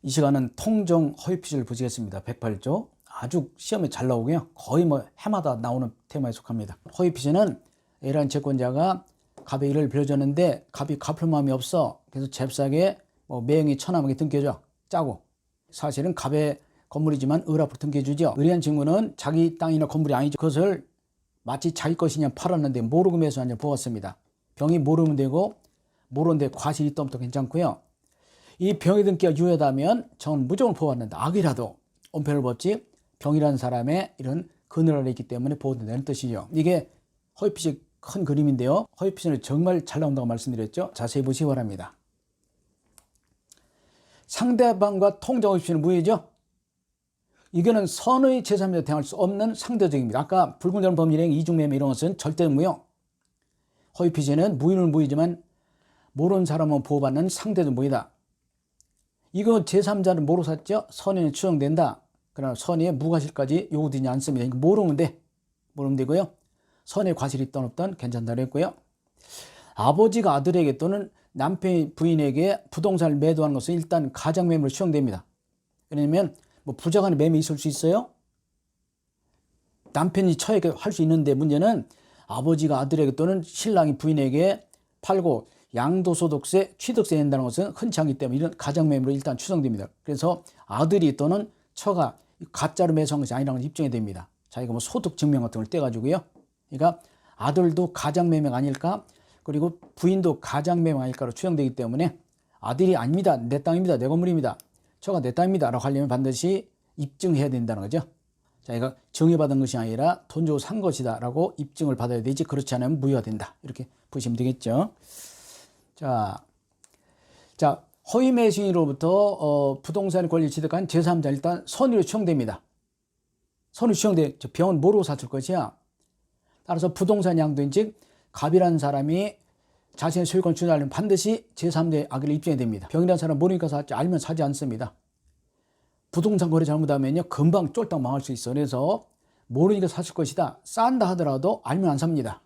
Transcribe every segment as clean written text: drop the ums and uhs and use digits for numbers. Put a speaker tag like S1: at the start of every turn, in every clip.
S1: 이 시간은 통정 허위피지를 보시겠습니다. 108조. 아주 시험에 잘 나오고요. 거의 해마다 나오는 테마에 속합니다. 허위피지는 A라는 채권자가 갑의 일을 빌려줬는데 갑이 갚을 마음이 없어. 그래서 잽싸게 매형이 천함하게 등겨줘. 짜고. 사실은 갑의 건물이지만 을 앞으로 등겨주죠. 의뢰한 친구는 자기 땅이나 건물이 아니죠. 그것을 마치 자기 것이냐 팔았는데 모르고 매수하냐 보았습니다. 병이 모르면 되고 모르는데 과실이 있다면 괜찮고요. 이 병이 등기가 유효하다면 전 무조건 보호받는다. 악이라도 엄폐를 벗지 병이라는 사람의 이런 그늘아래 있기 때문에 보호된다는 뜻이죠. 이게 허위피지 큰 그림인데요. 허위피지는 정말 잘 나온다고 말씀드렸죠. 자세히 보시기 바랍니다. 상대방과 통정 허위피지는 무효죠. 이거는 선의 제3자에 대항할 수 없는 상대적입니다. 아까 불공정 법률행 이중매매 이런 것은 절대 무효. 허위피지는 무효는 무효지만 모르는 사람은 보호받는 상대적 무효다. 이거 제3자는 뭐로 샀죠? 선의는 추정된다. 그러나 선의의 무과실까지 요구되지 않습니다. 이거 모르면 되고요. 선의 과실이 있던 없던 괜찮다고 했고요. 아버지가 아들에게 또는 남편이 부인에게 부동산을 매도하는 것은 일단 가장매매로 추정됩니다. 왜냐하면 부자간의 매매 있을 수 있어요. 남편이 처에게 할 수 있는데 문제는 아버지가 아들에게 또는 신랑이 부인에게 팔고 양도소득세, 취득세 낸다는 것은 흔치 않기 때문에 이런 가장매매로 일단 추정됩니다. 그래서 아들이 또는 처가 가짜로 매수한 것이 아니라는 것을 입증해야 됩니다. 자기가 소득증명 같은 걸 떼가지고요. 그러니까 아들도 가장매매가 아닐까, 그리고 부인도 가장매매가 아닐까로 추정되기 때문에 아들이 아닙니다. 내 땅입니다. 내 건물입니다. 처가 내 땅입니다. 라고 하려면 반드시 입증해야 된다는 거죠. 자기가 정해받은 것이 아니라 돈 주고 산 것이다 라고 입증을 받아야 되지, 그렇지 않으면 무효가 된다. 이렇게 보시면 되겠죠. 자, 허위 매수인으로부터 부동산 권리를 취득한 제3자 일단 선의로 추정됩니다. 선의로 추정돼. 병은 모르고 샀을 것이야. 따라서 부동산 양도인 즉 갑이라는 사람이 자신의 소유권을 주장하려면 반드시 제3자의 악의를 입증해야 됩니다. 병이라는 사람 모르니까 샀지, 알면 사지 않습니다. 부동산 거래 잘못하면요 금방 쫄딱 망할 수 있어. 그래서 모르니까 샀을 것이다. 싼다 하더라도 알면 안 삽니다.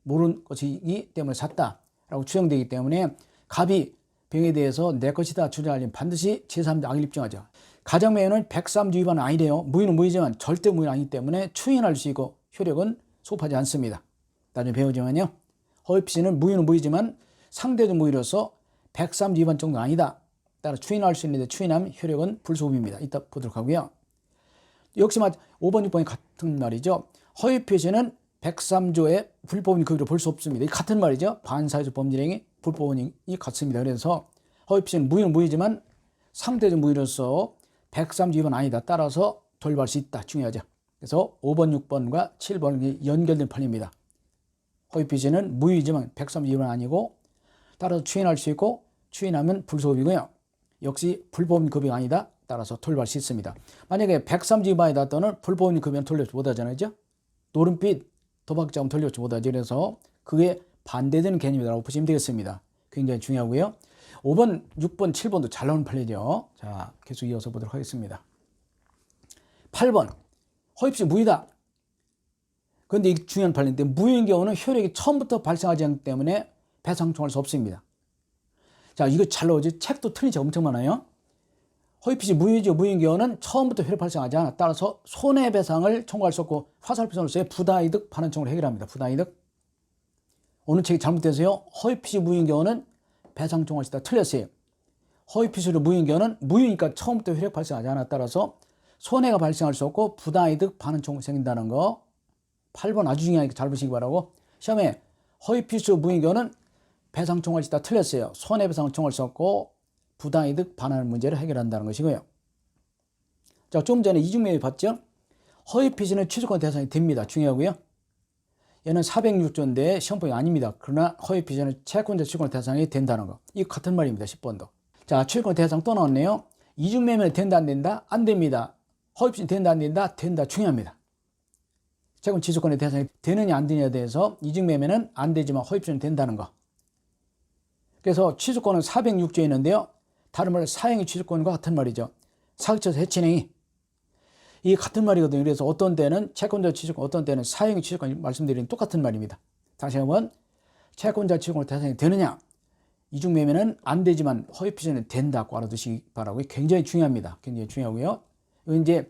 S1: 모르는 것이기 때문에 샀다 라고 추정되기 때문에 갑이 병에 대해서 내 것이다 주장하려면 반드시 제3자 악의를 입증하죠. 가장매매는 103조 위반은 아니래요. 무효는 무효지만 절대 무효는 아니기 때문에 추인할 수 있고 효력은 소급하지 않습니다. 나중에 배우지만요. 허위피지는 무효는 무효지만 상대적 무효로서 103조 위반 정도는 아니다. 따라 추인할 수 있는데 추인하면 효력은 불소급입니다. 이따 보도록 하고요. 역시 5번, 6번이 같은 말이죠. 허위피지는 103조의 불법인 급여로 볼 수 없습니다. 같은 말이죠. 반사회적 법률행위 불법인이 같습니다. 그래서 허위피지는 무효는 무효지만 상대적 무효로서 103조 위반 아니다. 따라서 돌발 수 있다. 중요하죠. 그래서 5번, 6번과 7번이 연결된 판입니다. 허위피지는 무효이지만 103조 위반 아니고 따라서 추인할 수 있고 추인하면 불소급이고요. 역시 불법인 급여가 아니다. 따라서 돌발 수 있습니다. 만약에 103조 위반이 닿았다면 불법인 급여는 돌려주지 못하잖아요. 노름빛 도박자금 돌려주지 못하죠. 그래서 그게 반대되는 개념이라고 보시면 되겠습니다. 굉장히 중요하고요. 5번, 6번, 7번도 잘 나오는 판례죠. 자, 계속 이어서 보도록 하겠습니다. 8번, 허위피지 무효다. 그런데 이 중요한 판례인데 무효인 경우는 효력이 처음부터 발생하지 않기 때문에 배상 청구할 수 없습니다. 자, 이거 잘 나오죠. 책도 틀린 책 엄청 많아요. 허위피지 무효죠. 무효인 경우는 처음부터 효력 발생하지 않아. 따라서 손해배상을 청구할 수 없고 화살표선으로서의 부당이득 반환 청구를 해결합니다. 부당이득. 어느 책이 잘못돼서요. 허위피지 무효인 경우는 배상 청구할 수 있다. 틀렸어요. 허위피지로 무효인 경우는 무효니까 처음부터 효력 발생하지 않아. 따라서 손해가 발생할 수 없고 부당이득 반환 청구 생긴다는 거. 8번 아주 중요하니까 잘 보시기 바라고. 시험에 허위피지로 무효인 경우는 배상 청구할 수 있다. 틀렸어요. 손해배상을 청구할 수 없고 부당이득 반환 문제를 해결한다는 것이고요. 자, 좀 전에 이중매매 봤죠? 허위피지는 취소권 대상이 됩니다. 중요하고요. 얘는 406조인데 시험법이 아닙니다. 그러나 허위피지는 채권자 취소권 대상이 된다는 거. 이거 같은 말입니다. 10번도. 자, 취소권 대상 또 나왔네요. 이중매매는 된다 안 된다? 안 됩니다. 허위피지는 된다 안 된다? 된다. 중요합니다. 채권 취소권의 대상이 되느냐 안 되느냐에 대해서 이중매매는 안 되지만 허위피지는 된다는 거. 그래서 취소권은 406조에 있는데요. 다른 말로 사행위 취소권과 같은 말이죠. 사기쳐서 해친행위. 이게 같은 말이거든요. 그래서 어떤 때는 채권자 취소권, 어떤 때는 사행위 취소권 말씀드리는 똑같은 말입니다. 다시 한번 채권자 취소권 대상이 되느냐. 이중매매는 안 되지만 허위피지는 된다고 알아두시기 바라고요. 굉장히 중요합니다. 굉장히 중요하고요. 이제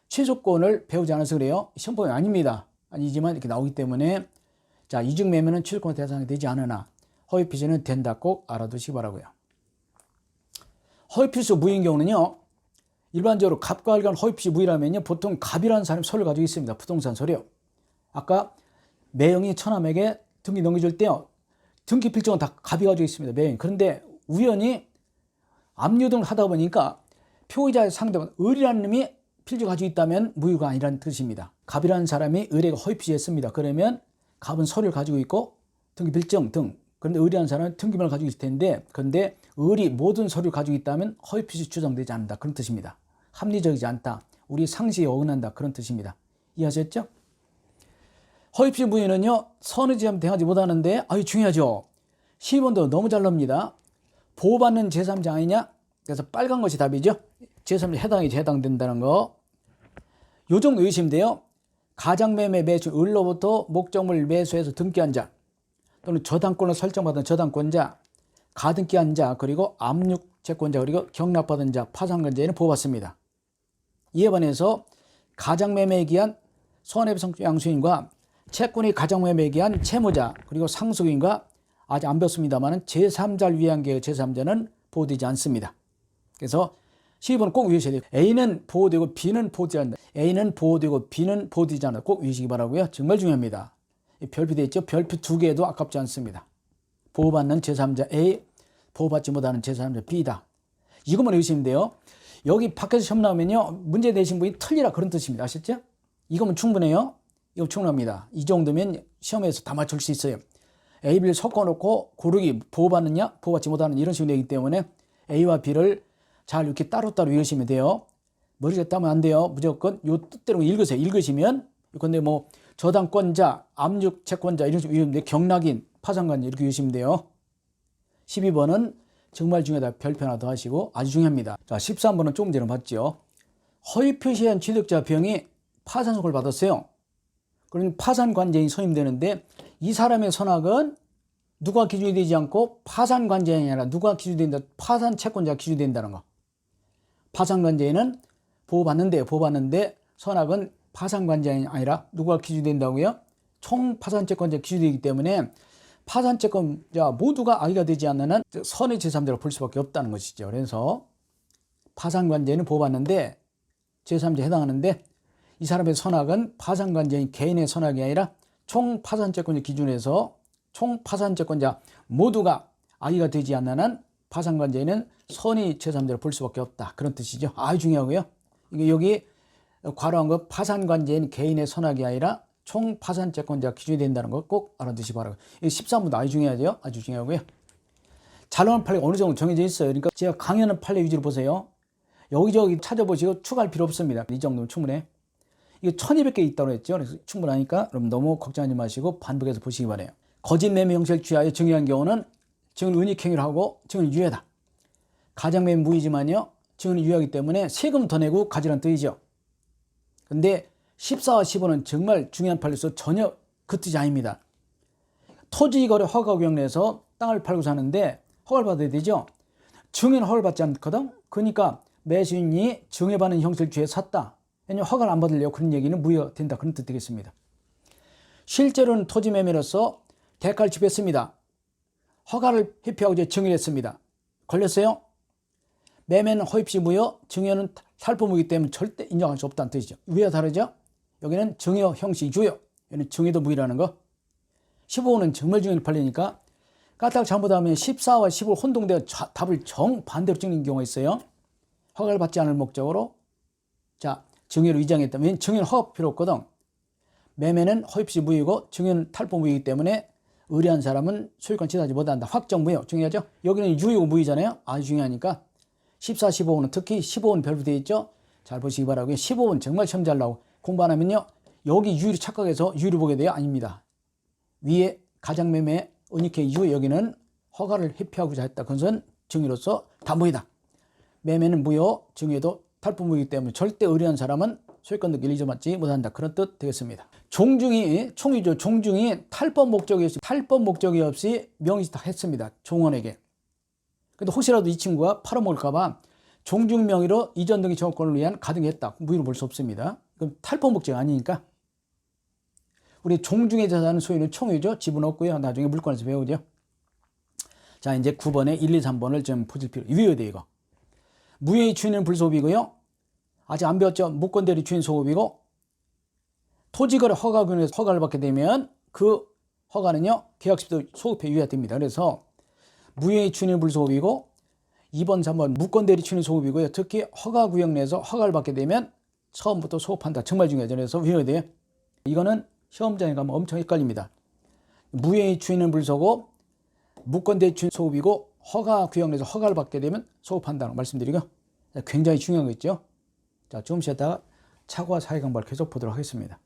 S1: 취소권을 배우지 않아서 그래요. 시험범위 아닙니다. 아니지만 이렇게 나오기 때문에 자, 이중매매는 취소권 대상이 되지 않으나 허위피지는 된다 꼭 알아두시기 바라고요. 허위필수 무효인 경우는요, 일반적으로 갑과 을간 허위필수 무효라면요, 보통 갑이라는 사람이 서류를 가지고 있습니다. 부동산 서류. 아까 매형이 처남에게 등기 넘겨줄 때요, 등기 필증은 다 갑이 가지고 있습니다. 매형. 그런데 우연히 압류등을 하다 보니까 표의자의 상대방 을이라는 놈이 필주 가지고 있다면 무효가 아니라는 뜻입니다. 갑이라는 사람이 을에게 허위필수했습니다. 그러면 갑은 서류를 가지고 있고 등기 필증 등. 그런데 을이라는 사람은 등기물을 가지고 있을 텐데, 그런데 을이 모든 서류를 가지고 있다면 허위필수 추정되지 않는다. 그런 뜻입니다. 합리적이지 않다. 우리 상식에 어긋난다. 그런 뜻입니다. 이해하셨죠? 허위필수 무효는요, 선의제함 대하지 못하는데 아주 중요하죠. 시범도 너무 잘 나옵니다. 보호받는 제3자 아니냐? 그래서 빨간 것이 답이죠. 제3자 해당된다는 거. 요 정도 의심이 돼요. 가장매매 매수 을로부터 목적물 매수해서 등기한 자 또는 저당권을 설정받은 저당권자, 가등기한 자, 그리고 압류 채권자, 그리고 경락받은 자, 파산권자에는 보호받습니다. 이에 반해서 가장매매에 기한 손해배상 양수인과 채권이 가장매매에 기한 채무자, 그리고 상속인과 아직 안 배웠습니다만 제3자를 위한 계획 제3자는 보호되지 않습니다. 그래서 시범은 꼭 외우셔야 돼요. A는 보호되고 B는 보호되지 않는다. A는 보호되고 B는 보호되지 않는다. 꼭 외우시기 바라고요. 정말 중요합니다. 별표 되어 있죠. 별표 2개도 아깝지 않습니다. 보호받는 제3자 A, 보호받지 못하는 제3자 B다. 이것만 외우시면 돼요. 여기 밖에서 시험 나오면요, 문제 내신 분이 틀리라 그런 뜻입니다. 아셨죠? 이거면 충분해요. 이거 충분합니다. 이 정도면 시험에서 다 맞출 수 있어요. A, B를 섞어놓고 고르기 보호받느냐 보호받지 못하는 이런 식으로 되기 때문에 A와 B를 잘 이렇게 따로따로 외우시면 돼요. 머리가 따면 안 돼요. 무조건 요 뜻대로 읽으세요. 읽으시면, 근데 뭐 저당권자, 압류 채권자 이런 식으로 외우면 돼요. 경락인, 파산관자 이렇게 외우시면 돼요. 12번은 정말 중요하다. 별표 하나 더 하시고 아주 중요합니다. 자, 13번은 조금 전에 봤죠. 허위 표시한 취득자 B형이 파산속을 받았어요. 그러면 파산관제인이 선임되는데 이 사람의 선악은 누가 기준이 되지 않고 파산관제인이 아니라 누가 기준이 된다? 파산채권자가 기준이 된다는 거. 파산관제인은 보호받는데 선악은 파산관제인이 아니라 누가 기준이 된다고요? 총파산채권자가 기준이 되기 때문에 파산채권자 모두가 악의가 되지 않는 한 선의 제3자로 볼 수밖에 없다는 것이죠. 그래서 파산관제인은 보호받는데 제3자에 해당하는데 이 사람의 선악은 파산관제인 개인의 선악이 아니라 총파산채권자 기준에서 총파산채권자 모두가 악의가 되지 않는 한 파산관제인은 선의 제3자로 볼 수밖에 없다. 그런 뜻이죠. 아주 중요하고요. 이게 여기 괄호한 거 파산관제인 개인의 선악이 아니라 총파산채권자 기준이 된다는 거 꼭 알아두시기 바라고요. 13번도 아주 중요하죠. 아주 중요하고요. 잘 나오는 판례가 어느 정도 정해져 있어요. 그러니까 제가 강의하는 판례 위주로 보세요. 여기저기 찾아보시고 추가할 필요 없습니다. 이 정도면 충분해. 이게 1200개 있다고 했죠. 그래서 충분하니까 그럼 너무 걱정하지 마시고 반복해서 보시기 바라요. 거짓 매매 형식을 취하여 증여한 경우는 증언 은닉행위를 하고 증언이 유효하다. 가장매매 무효지만요, 증언이 유효하기 때문에 세금 더 내고 가지란 뜻이죠. 근데 14와 15는 정말 중요한 판례로서 전혀 그 뜻이 아닙니다. 토지거래 허가구역 내에서 땅을 팔고 사는데 허가를 받아야 되죠. 증여는 허가를 받지 않거든. 그러니까 매수인이 증여받는 형식을 취해 샀다. 왜냐하면 허가를 안 받으려고 그런 얘기는 무효된다. 그런 뜻 되겠습니다. 실제로는 토지 매매로서 대가를 지불했습니다. 허가를 회피하고 이제 증여를 했습니다. 걸렸어요? 매매는 허위필수 무효, 증여는 살포무효이기 때문에 절대 인정할 수 없다는 뜻이죠. 위와 다르죠? 여기는 증여 형식 유효, 여기는 증여도 무효라는 거. 15호는 정말 중요한 판례니까 까딱 잘못하면 14와 15 혼동되어 답을 정반대로 찍는 경우가 있어요. 허가를 받지 않을 목적으로 자 증여를 위장했다면 증여는 허가 필요 없거든. 매매는 허위필수 무효이고 증여는 탈포무효이기 때문에 의뢰한 사람은 소유권 취득하지 못한다. 확정 무효 중요하죠. 여기는 유효 무효잖아요. 아주 중요하니까 14, 15호는 특히 15호는 별표되어 있죠. 잘 보시기 바라고요. 15호는 정말 시험 잘 나오고 공부 안 하면요, 여기 유의를 착각해서 유의를 보게 돼요. 아닙니다. 위에 가장매매 은닉행 이후 여기는 허가를 회피하고자 했다. 그것은 증여로서 다 무효다. 매매는 무효, 증여도 탈포무효이기 때문에 절대 의뢰한 사람은 소유권 등기를 잊어맞지 못한다. 그런 뜻 되겠습니다. 종중이 총이죠. 종중이 탈법 목적이 없이 명의다 했습니다. 종원에게. 근데 혹시라도 이 친구가 팔아먹을까봐 종중 명의로 이전 등기 청구권을 위한 가등기했다. 무효로 볼 수 없습니다. 그럼 탈법 목적 아니니까. 우리 종중의 자산은 소유는 총유죠. 지분 없고요. 나중에 물권에서 배우죠. 자, 이제 9번에 1, 2, 3번을 좀 보실 필요. 외워야 돼, 이거. 무효의 주인은 불소급이고요. 아직 안 배웠죠? 무권대리 주인 소급이고, 토지거래 허가권에서 허가를 받게 되면 그 허가는요, 계약시도 소급에 유예됩니다. 그래서 무효의 주인은 불소급이고, 2번, 3번 무권대리 주인 소급이고요. 특히 허가구역 내에서 허가를 받게 되면 처음부터 소급한다. 정말 중요하죠. 그래서 외워야 돼요. 이거는 시험장에 가면 엄청 헷갈립니다. 무효의 주인은 불소급, 무권대리 주인 소급이고 허가구역 내에서 허가를 받게 되면 소급한다는 말씀드리고 굉장히 중요한 거 있죠. 자, 좀 쉬었다가 차고와 사회강발 계속 보도록 하겠습니다.